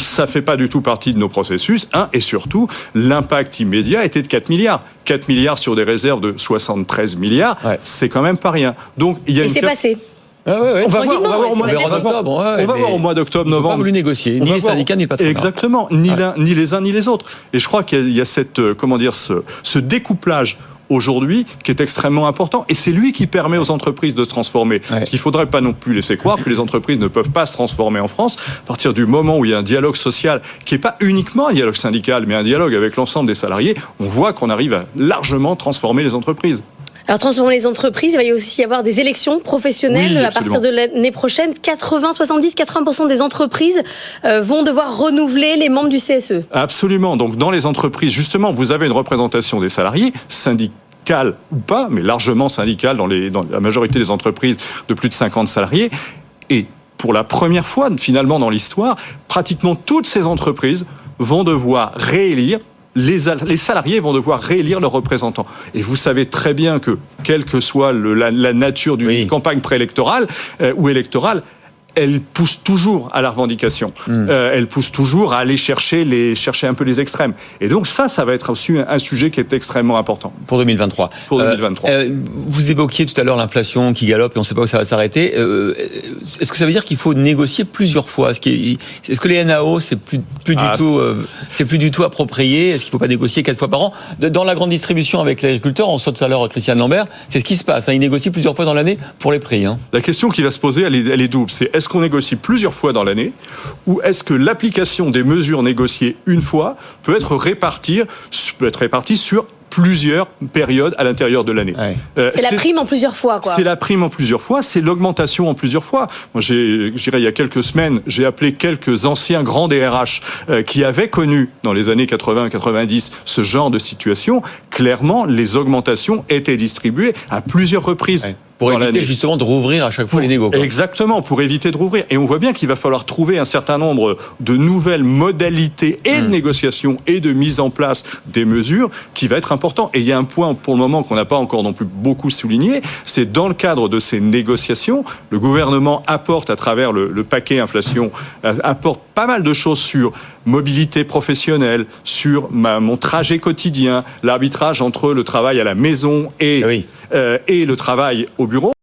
ça fait pas du tout partie de nos processus. Et surtout, l'impact immédiat était de 4 milliards. 4 milliards sur des réserves de 73 milliards, c'est quand même pas rien. Donc, il y a c'est passé. On va voir au mois d'octobre, novembre. Ils n'ont pas voulu négocier, ni les syndicats, ni le patronat. Exactement, ni les uns, ni les autres. Et je crois qu'il y a ce découplage aujourd'hui qui est extrêmement important. Et c'est lui qui permet aux entreprises de se transformer. Parce qu'il ne faudrait pas non plus laisser croire que les entreprises ne peuvent pas se transformer en France à partir du moment où il y a un dialogue social qui n'est pas uniquement un dialogue syndical, mais un dialogue avec l'ensemble des salariés. On voit qu'on arrive à largement transformer les entreprises. Alors, transformer les entreprises, il va y aussi y avoir des élections professionnelles à partir de l'année prochaine. 80% des entreprises vont devoir renouveler les membres du CSE. Absolument. Donc, dans les entreprises, justement, vous avez une représentation des salariés, syndicale ou pas, mais largement syndicale dans la majorité des entreprises de plus de 50 salariés. Et pour la première fois, finalement, dans l'histoire, pratiquement toutes ces entreprises vont devoir réélire. Les salariés vont devoir réélire leurs représentants. Et vous savez très bien que, quelle que soit la nature d'une campagne préélectorale ou électorale, elle pousse toujours à la revendication. Elle pousse toujours à aller chercher un peu les extrêmes. Et donc ça va être aussi un sujet qui est extrêmement important. Pour 2023. Vous évoquiez tout à l'heure l'inflation qui galope et on ne sait pas où ça va s'arrêter. Est-ce que ça veut dire qu'il faut négocier plusieurs fois ? Est-ce que les NAO, c'est plus du tout approprié ? Est-ce qu'il ne faut pas négocier 4 fois par an ? Dans la grande distribution avec l'agriculteur, on saute tout à l'heure Christiane Lambert, c'est ce qui se passe. Ils négocient plusieurs fois dans l'année pour les prix. La question qui va se poser, elle est double. C'est est-ce qu'on négocie plusieurs fois dans l'année ou est-ce que l'application des mesures négociées une fois peut être répartie sur plusieurs périodes à l'intérieur de l'année. C'est la prime en plusieurs fois, quoi. C'est la prime en plusieurs fois, c'est l'augmentation en plusieurs fois. Moi, il y a quelques semaines, j'ai appelé quelques anciens grands DRH qui avaient connu dans les années 80-90 ce genre de situation. Clairement, les augmentations étaient distribuées à plusieurs reprises. Pour éviter justement de rouvrir à chaque fois les négociations. Exactement, pour éviter de rouvrir. Et on voit bien qu'il va falloir trouver un certain nombre de nouvelles modalités et de négociation et de mise en place des mesures qui va être important. Et il y a un point pour le moment qu'on n'a pas encore non plus beaucoup souligné, c'est dans le cadre de ces négociations, le gouvernement apporte à travers le paquet inflation, apporte pas mal de choses sur mobilité professionnelle, sur mon trajet quotidien, l'arbitrage entre le travail à la maison et le travail au bureau.